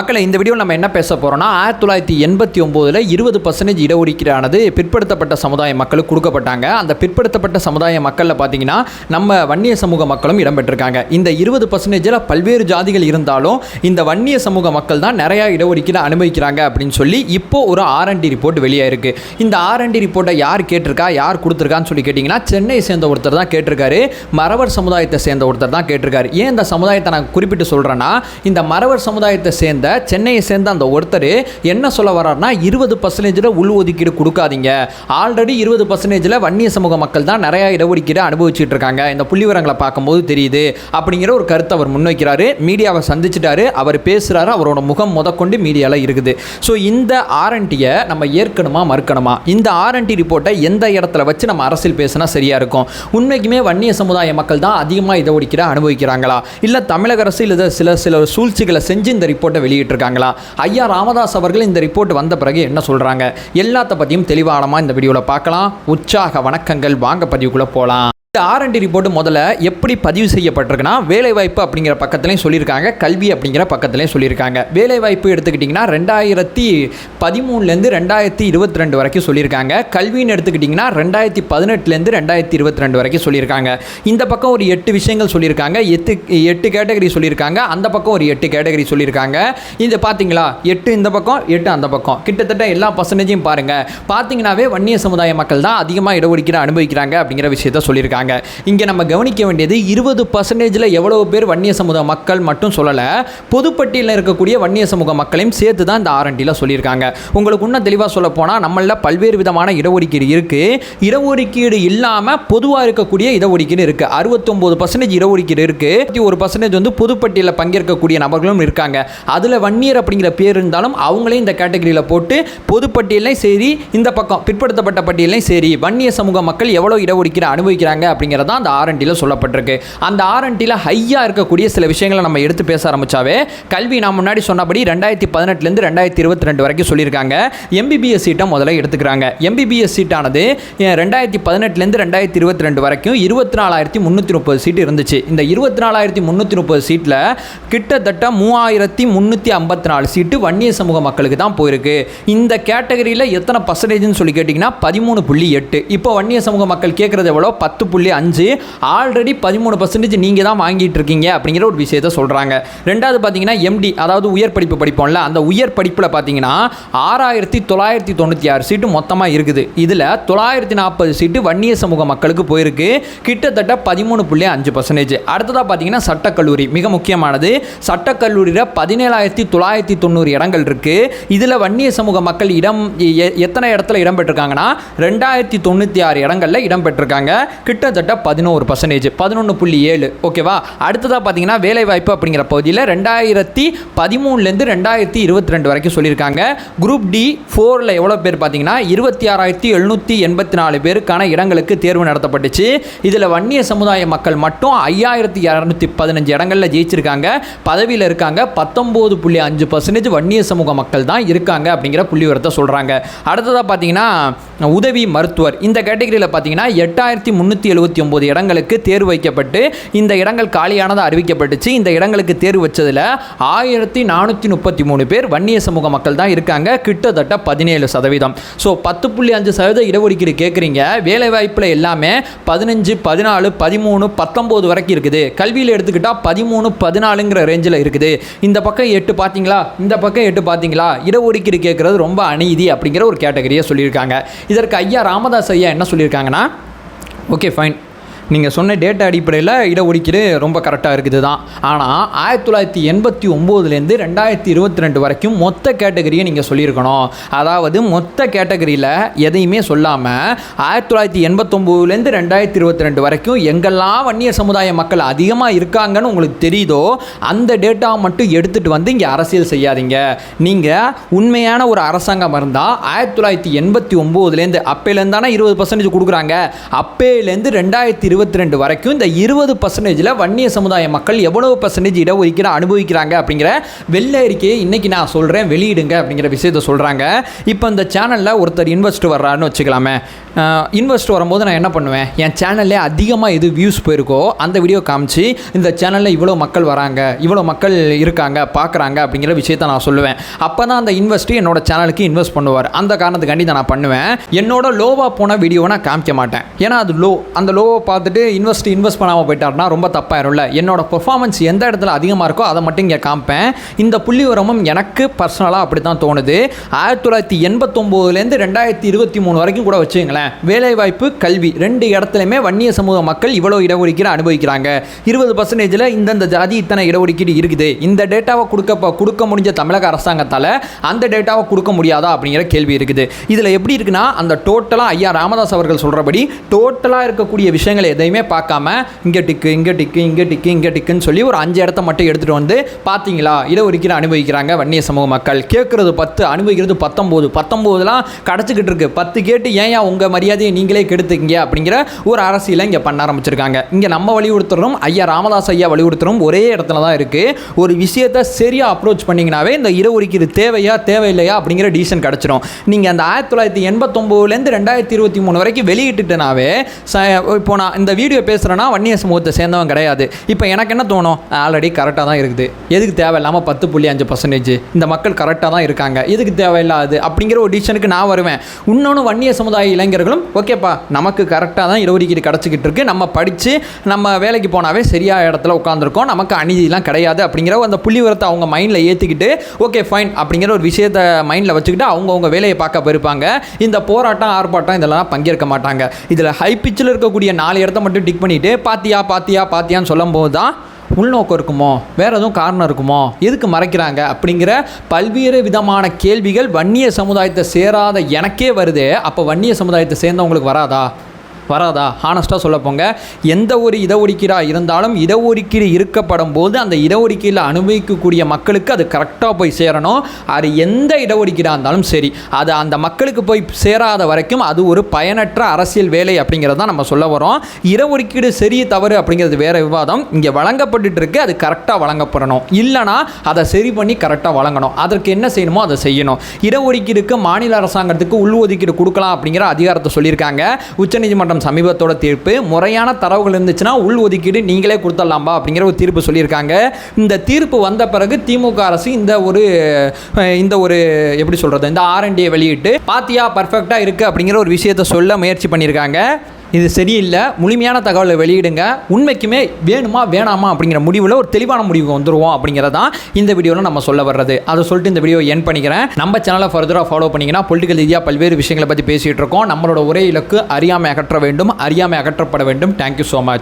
மக்களை இந்த வீடியோ நம்ம என்ன பேச போகிறோம்னா 1989 20% இடஒதுக்கீடானது பிற்படுத்தப்பட்ட சமுதாய மக்களுக்கு கொடுக்கப்பட்டாங்க. அந்த பிற்படுத்தப்பட்ட சமுதாய மக்களில் பார்த்தீங்கன்னா நம்ம வன்னிய சமூக மக்களும் இடம்பெற்றிருக்காங்க. இந்த 20% பல்வேறு ஜாதிகள் இருந்தாலும் இந்த வன்னிய சமூக மக்கள் தான் நிறையா இடஒதுக்கீடு அனுபவிக்கிறாங்க அப்படின்னு சொல்லி இப்போ ஒரு R&D ரிப்போர்ட் வெளியாயிருக்கு. இந்த R&D ரிப்போர்ட்டை யார் கேட்டிருக்கா, யார் கொடுத்துருக்கான்னு சொல்லி கேட்டிங்கன்னா சென்னையை சேர்ந்த ஒருத்தர் தான் கேட்டிருக்காரு. மறவர் சமுதாயத்தை சேர்ந்த ஒருத்தர் தான் கேட்டிருக்காரு. ஏன் இந்த சமுதாயத்தை நான் குறிப்பிட்டு சொல்கிறேன்னா, இந்த மறவர் சமுதாயத்தை சேர்ந்த சென்னையை சேர்ந்த அந்த ஒருத்தர் என்ன சொல்ல வர்றாருன்னா 20% உள் ஒதுக்கீடு கொடுக்காதீங்க, ஆல்ரெடி 20% வன்னிய சமூக மக்கள் தான் நிறைய இடஒதுக்கீடு அனுபவிச்சுட்டு இருக்காங்க, இந்த புள்ளி விவரங்களை பார்க்கும்போது தெரியுது அப்படிங்கிற ஒரு கருத்தை அவர் முன்வைக்கிறாரு. மீடியாவை சந்திச்சிட்டாரு, அவர் பேசுறாரு, அவரோட முகம் முதற்கொண்டு மீடியாவில் இருக்குது. ஸோ இந்த R&Dயை நம்ம ஏற்கனமா மறுக்கணுமா, இந்த R&D ரிப்போர்ட்டை எந்த இடத்துல வச்சு நம்ம அரசியல் பேசினா சரியா இருக்கும்? உண்மைக்குமே வன்னிய சமுதாய மக்கள் தான் அதிகமாக இடஒதுக்கீடு அனுபவிக்கிறாங்களா, இல்லை தமிழக அரசு இல்லை சில சூழ்ச்சிகளை செஞ்சு இந்த ரிப்போர்ட்டை வெளியிட்டிருக்காங்களா? ஐயா ராமதாஸ் அவர்கள் இந்த ரிப்போர்ட் வந்த பிறகு என்ன சொல்றாங்க, எல்லாத்த பற்றியும் தெளிவானமா இந்த வீடியோவில் பார்க்கலாம். உற்சாக வணக்கங்கள், வாங்க பதிவுக்குள்ள போகலாம். இந்த R&D ரிப்போர்ட் முதல்ல எப்படி பதிவு செய்யப்பட்டிருக்குன்னா, வேலைவாய்ப்பு அப்படிங்கிற பக்கத்துலையும் சொல்லியிருக்காங்க, கல்வி அப்படிங்கிற பக்கத்துலையும் சொல்லியிருக்காங்க. வேலைவாய்ப்பு எடுத்துக்கிட்டிங்கன்னா 2013 2022 வரைக்கும் சொல்லியிருக்காங்க. கல்வின்னு எடுத்துக்கிட்டிங்கன்னா 2018 2022 வரைக்கும் சொல்லியிருக்காங்க. இந்த பக்கம் ஒரு 8 விஷயங்கள் சொல்லியிருக்காங்க, 8 கேட்டகரி சொல்லியிருக்காங்க, அந்த பக்கம் ஒரு 8 கேட்டகரி சொல்லியிருக்காங்க. இது பார்த்தீங்களா, 8 இந்த பக்கம் 8 அந்த பக்கம், கிட்டத்தட்ட எல்லா பர்சன்டேஜையும் பாருங்கள். பார்த்தீங்கன்னாவே வன்னிய சமுதாய மக்கள் தான் அதிகமாக இடஒதுக்கீடு அனுபவிக்கிறாங்க அப்படிங்கிற விஷயத்த சொல்லியிருக்காங்க. இங்கே நம்ம கவனிக்க வேண்டியது 20% எவ்வளவு பேர் வன்னிய சமூக மக்கள் மட்டும் சொல்லலை, பொதுப்பட்டியலில் இருக்கக்கூடிய வன்னிய சமூக மக்களையும் சேர்த்து தான் இந்த R&Dயில் சொல்லியிருக்காங்க. உங்களுக்கு இன்னும் தெளிவாக சொல்ல போனால் நம்மள பல்வேறு விதமான இடஒதுக்கீடு இருக்குது. இடஒதுக்கீடு இல்லாமல் பொதுவாக இருக்கக்கூடிய இடஒதுக்கீடு இருக்குது. 69% இடஒதுக்கீடு இருக்குது. 1% வந்து பொதுப்பட்டியலில் பங்கேற்கக்கூடிய நபர்களும் இருக்காங்க. அதில் வன்னியர் அப்படிங்கிற பேர் இருந்தாலும் அவங்களே இந்த கேட்டகரியில் போட்டு பொதுப்பட்டியலையும் சரி, இந்த பக்கம் பிற்படுத்தப்பட்ட பட்டியலையும் சரி, வன்னிய சமூக மக்கள் எவ்வளோ இடஒதுக்கீடு அனுபவிக்கிறாங்க அப்படிங்கிறதா அந்த R&Dயில் சொல்லப்பட்டிருக்கு. அந்த R&Dயில் ஹையாக இருக்கக்கூடிய சில விஷயங்களை நம்ம எடுத்து பேச ஆரம்பிச்சாவே, கல்வி நான் முன்னாடி சொன்னபடி 2018 2022 வரைக்கும் சொல்லியிருக்காங்க. MBBS சீட்டை முதல்ல எடுத்துக்கிறாங்க. MBBS சீட்டானது 2018 2022 வரைக்கும் 24,330 சீட்டு இருந்துச்சு. இந்த 24,330 சீட்டில் கிட்டத்தட்ட 3,354 சீட்டு வன்னிய சமூக மக்களுக்கு தான் போயிருக்கு. இந்த கேட்டகரியில் எத்தனை பர்சன்டேஜ்னு சொல்லி கேட்டிங்கன்னா 13.8. இப்போ வன்னிய சமூக மக்கள் கேட்குறது எவ்வளோ, 10.5. ஆல்ரெடி 13% நீங்கள் தான் வாங்கிட்டு இருக்கீங்க அப்படிங்கிற ஒரு விஷயத்தை சொல்கிறாங்க. ரெண்டாவது பார்த்தீங்கன்னா MD, அதாவது உயர் படிப்பு படிப்போம்ல, அந்த உயர் படிப்பில் பார்த்தீங்கன்னா 6,996 சீட்டு மொத்தமாக இருக்குது. இதில் 940 சீட்டு வன்னிய சமூக மக்களுக்கு போயிருக்கு, கிட்டத்தட்ட 13.5%. அடுத்ததாக பார்த்தீங்கன்னா சட்டக்கல்லூரி, மிக முக்கியமானது. சட்டக்கல்லூரியில் 17,990 இடங்கள் இருக்குது. இதில் வன்னிய சமூக மக்கள் எத்தனை இடத்துல இடம் பெற்றிருக்காங்கன்னா 2,096 இடங்களில் இடம் பெற்றிருக்காங்க, கிட்டத்தட்ட 11%, 11.7. ஓகேவா? அடுத்ததாக பார்த்தீங்கன்னா வேலைவாய்ப்பு அப்படிங்கிற பகுதியில் 2013 2022 வரைக்கும் சொல்லியிருக்காங்க. குரூப் D 4ல் எவ்வளோ பேர் பார்த்தீங்கன்னா 26,784 பேருக்கான இடங்களுக்கு தேர்வு நடத்தப்பட்டுச்சு. இதில் வன்னிய சமுதாய மக்கள் மட்டும் 5,215 இடங்களில் ஜெயிச்சிருக்காங்க, பதவியில் இருக்காங்க. 19.5% வன்னிய சமூக மக்கள் தான் இருக்காங்க அப்படிங்கிற புள்ளி விவரத்தை சொல்கிறாங்க. அடுத்ததாக பார்த்தீங்கன்னா உதவி மருத்துவர், இந்த கேட்டகரியில் பார்த்தீங்கன்னா 8,379 இடங்களுக்கு தேர்வு வைக்கப்பட்டு இந்த இடங்கள் காலியானதாக அறிவிக்கப்பட்டுச்சு. இந்த இடங்களுக்கு தேர்வு வச்சதில் 1,433 பேர் வன்னிய சமூக மக்கள் தான் இருக்காங்க, கிட்டத்தட்ட 17%. ஸோ 10.5% இடஒதுக்கீடு கேட்குறீங்க. வேலைவாய்ப்பில் எல்லாமே 15, 14, 13, 19 வரைக்கும் இருக்குது. கல்வியில் எடுத்துக்கிட்டால் 13, 14ங்கிற ரேஞ்சில் இருக்குது. இந்த பக்கம் 8 பார்த்தீங்களா, இந்த பக்கம் 8 பார்த்தீங்களா, இடஒதுக்கீடு கேட்குறது ரொம்ப அநீதி அப்படிங்கிற ஒரு கேட்டகரியை சொல்லியிருக்காங்க. இதற்கு ஐயா ராமதாஸ் ஐயா என்ன சொல்லியிருக்காங்கன்னா, ஓகே ஃபைன், நீங்கள் சொன்ன டேட்டா அடிப்படையில் இடஒதுக்கீடு ரொம்ப கரெக்டாக இருக்குது தான். ஆனால் 1989 2022 வரைக்கும் மொத்த கேட்டகரியை நீங்கள் சொல்லியிருக்கணும். அதாவது மொத்த கேட்டகரியில் எதையுமே சொல்லாமல் 1989 2022 வரைக்கும் எங்கெல்லாம் வன்னிய சமுதாய மக்கள் அதிகமாக இருக்காங்கன்னு உங்களுக்கு தெரியுதோ அந்த டேட்டாவை மட்டும் எடுத்துகிட்டு வந்து இங்கே அரசியல் செய்யாதீங்க. நீங்கள் உண்மையான ஒரு அரசாங்கம் இருந்தால் 1989 அப்போலேருந்து தானே 20% கொடுக்குறாங்க, அப்போலேருந்து 2022 2022 வரைக்கும் இந்த 20% வன்னிய சமுதாய மக்கள் எவ்வளவு % இடஒதுக்கீடு அனுபவிக்கிறாங்க அப்படிங்கிற வெள்ளை அறிக்கையை இன்னைக்கு நான் சொல்கிறேன், வெளியிடுங்க அப்படிங்கிற விஷயத்தை சொல்கிறாங்க. இப்போ இந்த சேனலில் ஒருத்தர் இன்வெஸ்ட் வர்றாருன்னு வச்சுக்கலாமே. இன்வெஸ்ட் வரும்போது நான் என்ன பண்ணுவேன், என் சேனல்லே அதிகமாக எது வியூஸ் போயிருக்கோ அந்த வீடியோ காமிச்சு இந்த சேனலில் இவ்வளோ மக்கள் வராங்க, இவ்வளோ மக்கள் இருக்காங்க, பார்க்குறாங்க அப்படிங்கிற விஷயத்தை நான் சொல்லுவேன். அப்போ தான் அந்த இன்வெஸ்ட் என்னோட சேனலுக்கு இன்வெஸ்ட் பண்ணுவார். அந்த காரணத்துக்காண்டி தான் நான் பண்ணுவேன். என்னோட லோவாக போன வீடியோவை நான் காமிக்க மாட்டேன். ஏன்னா அது லோ, அந்த லோவை பார்த்துட்டு இன்வெஸ்ட் பண்ணாமல் போயிட்டாருன்னா ரொம்ப தப்பாயிரும்ல. என்னோட பெர்ஃபார்மன்ஸ் எந்த இடத்துல அதிகமாக இருக்கோ அதை மட்டும் இங்கே காமிப்பேன். இந்த புள்ளி விவரமும் எனக்கு பர்சனலாக அப்படி தான் தோணுது. 1989லேருந்து 2023 வரைக்கும் கூட வச்சுங்களேன், வேலைவாய்ப்பு கல்வி 2 இடத்துலையுமே வன்னிய சமூக மக்கள் இவ்வளோ இடஒதுக்கீடு அனுபவிக்கிறாங்க. 20% இந்தந்த ஜாதி இத்தனை இடஒதுக்கீடு இருக்குது. இந்த டேட்டாவை கொடுக்க முடிஞ்ச தமிழக அரசாங்கத்தால் அந்த டேட்டாவை கொடுக்க முடியாதா அப்படிங்கிற கேள்வி இருக்குது. இதில் எப்படி இருக்குன்னா, அந்த டோட்டலாக ஐயா ராமதாஸ் அவர்கள் சொல்கிறபடி டோட்டலாக இருக்கக்கூடிய விஷயங்களை எதையுமே பார்க்காம இங்கே டிக்கு இங்கே டிக்கு இங்கே டிக்கு இங்கே டிக்குன்னு சொல்லி ஒரு 5 இடத்த மட்டும் எடுத்துகிட்டு வந்து பார்த்தீங்களா இடஒதுக்கீடு அனுபவிக்கிறாங்க வன்னிய சமூக மக்கள். கேட்குறது 10, அனுபவிக்கிறது 19. 19லாம் கிடச்சிக்கிட்டு இருக்கு. 10 கேட்டு ஏன் உங்கள் மரியாதையை நீங்களே கெடுத்துக்கிங்க அப்படிங்கிற ஒரு அரசியலை இங்கே பண்ண ஆரம்பிச்சிருக்காங்க. இங்கே நம்ம வலியுறுத்துறோம், ஐயா ராமதாஸ் ஐயா வலியுறுத்துறோம், ஒரே இடத்துல தான் இருக்குது. ஒரு விஷயத்தை சரியாக அப்ரோச் பண்ணிங்கனாவே இந்த இடஒதுக்கீடு தேவையா தேவையில்லையா அப்படிங்கிற டிசிஷன் கிடச்சிரும். நீங்கள் அந்த 1989லேருந்து 2023 வரைக்கும் வெளியிட்டுனாவே, இப்போ நான் இந்த வீடியோ பேசுகிறேன்னா வன்னிய சமூகத்தை சேர்ந்தவன் கிடையாது. இப்போ எனக்கு என்ன தோணும், ஆல்ரெடி கரெக்டாக தான் இருக்குது, எதுக்கு தேவையில்லாமல் 10.5% இந்த மக்கள் கரெக்டாக தான் இருக்காங்க, எதுக்கு தேவையில்லாது அப்படிங்கிற ஒரு டிசிஷனுக்கு நான் வருவேன். இன்னொன்று வன்னிய சமுதாய இளைஞர்களும் ஓகேப்பா நமக்கு கரெக்டாக தான் இடஒதுக்கீடு கிடச்சிக்கிட்டு இருக்கு, நம்ம படித்து நம்ம வேலைக்கு போனாவே சரியாக இடத்துல உட்காந்துருக்கோம், நமக்கு அநீதிலாம் கிடையாது அப்படிங்கிற அந்த புள்ளி விவரத்தை அவங்க மைண்டில் ஏற்றிக்கிட்டு ஓகே ஃபைன் அப்படிங்கிற ஒரு விஷயத்தை மைண்டில் வச்சுக்கிட்டு அவங்கவுங்க வேலையை பார்க்க போயிருப்பாங்க. இந்த போராட்டம் ஆர்ப்பாட்டம் இதெல்லாம் பங்கேற்க மாட்டாங்க. இதில் ஹை பிச்சில் இருக்கக்கூடிய 4 இடத்த மட்டும் டிக் பண்ணிவிட்டு பாத்தியான்னு சொல்லும் போது தான் உள்நோக்கம் இருக்குமோ, வேறு எதுவும் காரணம் இருக்குமோ, எதுக்கு மறைக்கிறாங்க அப்படிங்கிற பல்வேறு விதமான கேள்விகள் வன்னிய சமுதாயத்தை சேராத எனக்கே வருது. அப்போ வன்னிய சமுதாயத்தை சேர்ந்தவங்களுக்கு வராதா? ஹானஸ்ட்டாக சொல்ல போங்க, எந்த ஒரு இடஒதுக்கீடாக இருந்தாலும் இடஒதுக்கீடு இருக்கப்படும் போது அந்த இடஒதுக்கீடில் அனுபவிக்கக்கூடிய மக்களுக்கு அது கரெக்டாக போய் சேரணும். அது எந்த இடஒதுக்கீடாக இருந்தாலும் சரி, அது அந்த மக்களுக்கு போய் சேராத வரைக்கும் அது ஒரு பயனற்ற அரசியல் வேலை அப்படிங்கிறத நம்ம சொல்ல வரோம். இடஒதுக்கீடு சரி தவறு அப்படிங்கிறது வேறு விவாதம். இங்கே வழங்கப்பட்டு இருக்கு, அது கரெக்டாக வழங்கப்படணும். இல்லைனா அதை சரி பண்ணி கரெக்டாக வழங்கணும். அதற்கு என்ன செய்யணுமோ அதை செய்யணும். இடஒதுக்கீடுக்கு மாநில அரசாங்கத்துக்கு உள்ஒதுக்கீடு கொடுக்கலாம் அப்படிங்கிற அதிகாரத்தை சொல்லியிருக்காங்க. உச்சநீதிமன்றம் சமீபத்தோட தீர்ப்பு, முறையான தரவுகள் இருந்துச்சுன்னா உள் ஒதுக்கீடு நீங்களே கொடுத்துடலாம்பா அப்படிங்கிற ஒரு தீர்ப்பு சொல்லியிருக்காங்க. இந்த தீர்ப்பு வந்த பிறகு திமுக அரசு இந்த ஒரு எப்படி சொல்கிறது, இந்த R&D வெளியிட்டு பாத்தியா பர்ஃபெக்டாக இருக்குது அப்படிங்கிற ஒரு விஷயத்தை சொல்ல முயற்சி பண்ணியிருக்காங்க. இது சரியில்லை, முழுமையான தகவலை வெளியிடுங்க, உண்மைக்குமே வேணுமா வேணாமா அப்படிங்கிற முடிவில் ஒரு தெளிவான முடிவு வந்துடுவோம் அப்படிங்கிறதான் இந்த வீடியோவில் நம்ம சொல்ல வர்றது. அதை சொல்லிட்டு இந்த வீடியோ என் பண்ணிக்கிறேன். நம்ம சேனலை ஃபர்தராக ஃபாலோ பண்ணிங்கன்னா பொலிட்டிக்கல் ரீதியாக பல்வேறு விஷயங்களை பற்றி பேசிகிட்டு இருக்கோம். நம்மளோட ஒரே இலக்கு அறியாமை அகற்ற வேண்டும், அறியாமை அகற்றப்பட வேண்டும். Thank you so much.